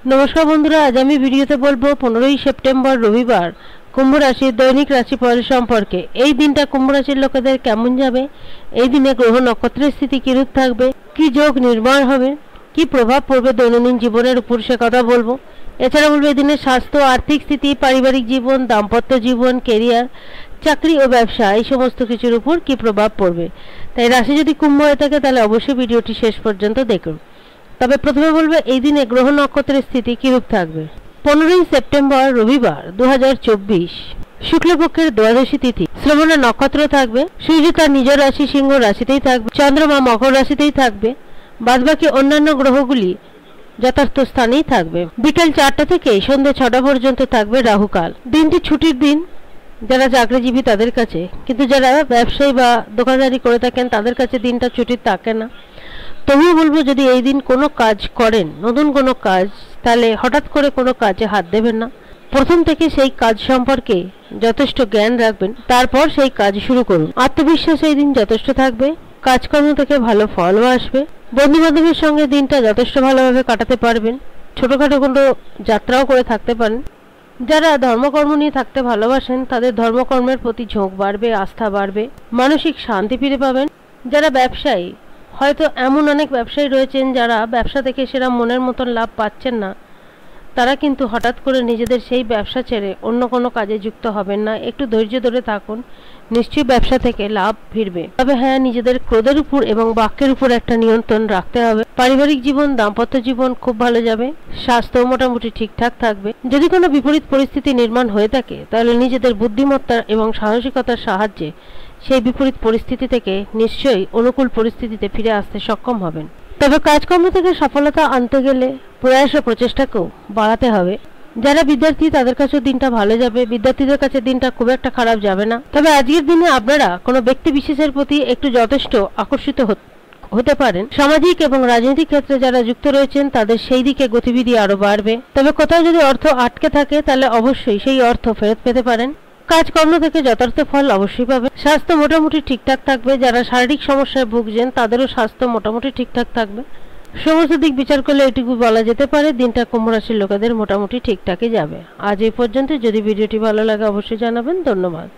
नमस्कार बंधुरा, आज आमी भिडियोते बोलबो 15 सेप्टेम्बर रविवार कुम्भ राशिर दैनिक राशिफल सम्पर्के। এই দিনটা কুম্ভ রাশির লোকেদের কেমন যাবে, এই দিনে গ্রহ নক্ষত্রের স্থিতি কিরূপ থাকবে, কি যোগ নির্মাণ হবে, কি প্রভাব পড়বে দৈনন্দিন জীবনের উপর সে কথা বলবো। এছাড়া বলবো এই দিনের স্বাস্থ্য, আর্থিক স্থিতি, পারিবারিক জীবন, দাম্পত্য জীবন, ক্যারিয়ার, চাকরি ও ব্যবসা এই সমস্ত কিছুর উপর কি প্রভাব পড়বে। তাই রাশি যদি কুম্ভ হয়ে থাকে তাহলে অবশ্যই ভিডিওটি শেষ পর্যন্ত দেখুন। তবে প্রথমে বলবো এই দিনে গ্রহ নক্ষত্রের স্থিতি কিরূপ থাকবে। 15 সেপ্টেম্বর রবিবার 2024 শুক্লপক্ষের দ্বাদশী তিথি, শ্রবণা নক্ষত্র থাকবে। সূর্য তার নিজ রাশি সিংহ রাশিতেই থাকবে, চন্দ্রমা মকর রাশিতেই থাকবে, বাদবাকি অন্যান্য গ্রহগুলি যথার্থ স্থানেই থাকবে। বিকেল 4টা থেকে সন্ধ্যে 6টা পর্যন্ত থাকবে রাহুকাল। দিনটি ছুটির দিন যারা চাকরিজীবী তাদের কাছে, কিন্তু যারা ব্যবসায়ী বা দোকানদারি করে থাকেন তাদের কাছে দিনটা ছুটির থাকে না। তবুও বলবো যদি এই দিন কোনো কাজ করেন, নতুন কোনো কাজ, তাহলে হঠাৎ করে কোনো কাজে হাত দেবেন না। প্রথম থেকে সেই কাজ সম্পর্কে যথেষ্ট জ্ঞান রাখবেন, তারপর সেই কাজ শুরু করুন। আত্মবিশ্বাস এই দিন যথেষ্ট থাকবে, কাজকর্ম থেকে ভালো ফলও আসবে। বন্ধু বান্ধবের সঙ্গে দিনটা যথেষ্ট ভালোভাবে কাটাতে পারবেন, ছোটখাটো কোনো যাত্রাও করে থাকতে পারেন। যারা ধর্মকর্ম নিয়ে থাকতে ভালোবাসেন তাদের ধর্মকর্মের প্রতি ঝোঁক বাড়বে, আস্থা বাড়বে, মানসিক শান্তি ফিরে পাবেন। যারা ব্যবসায়ী, হয়তো এমন অনেক ব্যবসায়ী রয়েছেন যারা ব্যবসা থেকে সেরা মনের মতন লাভ পাচ্ছেন না, তারা কিন্তু হঠাৎ করে নিজেদের সেই ব্যবসা ছেড়ে অন্য কোনো কাজে যুক্ত হবেন না। একটু ধৈর্য ধরে থাকুন, নিশ্চয়ই ব্যবসা থেকে লাভ ফিরবে। তবে হ্যাঁ, নিজেদের ক্রোধের উপর এবং বাক্যের উপর একটা নিয়ন্ত্রণ রাখতে হবে। পারিবারিক জীবন, দাম্পত্য জীবন খুব ভালো যাবে। স্বাস্থ্য মোটামুটি ঠিকঠাক থাকবে। যদি কোনো বিপরীত পরিস্থিতি নির্মাণ হয়ে থাকে তাহলে নিজেদের বুদ্ধিমত্তা এবং সাহসিকতার সাহায্যে সেই বিপরীত পরিস্থিতি থেকে নিশ্চয়ই অনুকূল পরিস্থিতিতে ফিরে আসতে সক্ষম হবেন। তবে কাজকর্ম থেকে সফলতা আনতে গেলে প্রয়াস ও প্রচেষ্টাকেও বাড়াতে হবে। যারা বিদ্যার্থী তাদের কাছেও দিনটা ভালো যাবে, বিদ্যার্থীদের কাছে দিনটা খুব একটা খারাপ যাবে না। তবে আজকের দিনে আপনারা কোনো ব্যক্তি বিশেষের প্রতি একটু যথেষ্ট আকর্ষিত হতে পারেন। সামাজিক এবং রাজনৈতিক ক্ষেত্রে যারা যুক্ত রয়েছেন তাদের সেই দিকে গতিবিধি আরো বাড়বে। তবে কোথাও যদি অর্থ আটকে থাকে তাহলে অবশ্যই সেই অর্থ ফেরত পেতে পারেন। কাজকর্ম থেকে যথার্থ ফল অবশ্যই পাবেন। স্বাস্থ্য মোটামুটি ঠিকঠাক থাকবে। যারা শারীরিক সমস্যায় ভুগছেন তাদেরও স্বাস্থ্য মোটামুটি ঠিকঠাক থাকবে। সমস্ত দিক বিচার করলে এটুকু বলা যেতে পারে দিনটা কুম্ভ রাশির লোকেদের মোটামুটি ঠিকঠাকই যাবে। আজ এই পর্যন্ত। যদি ভিডিওটি ভালো লাগে অবশ্যই জানাবেন। ধন্যবাদ।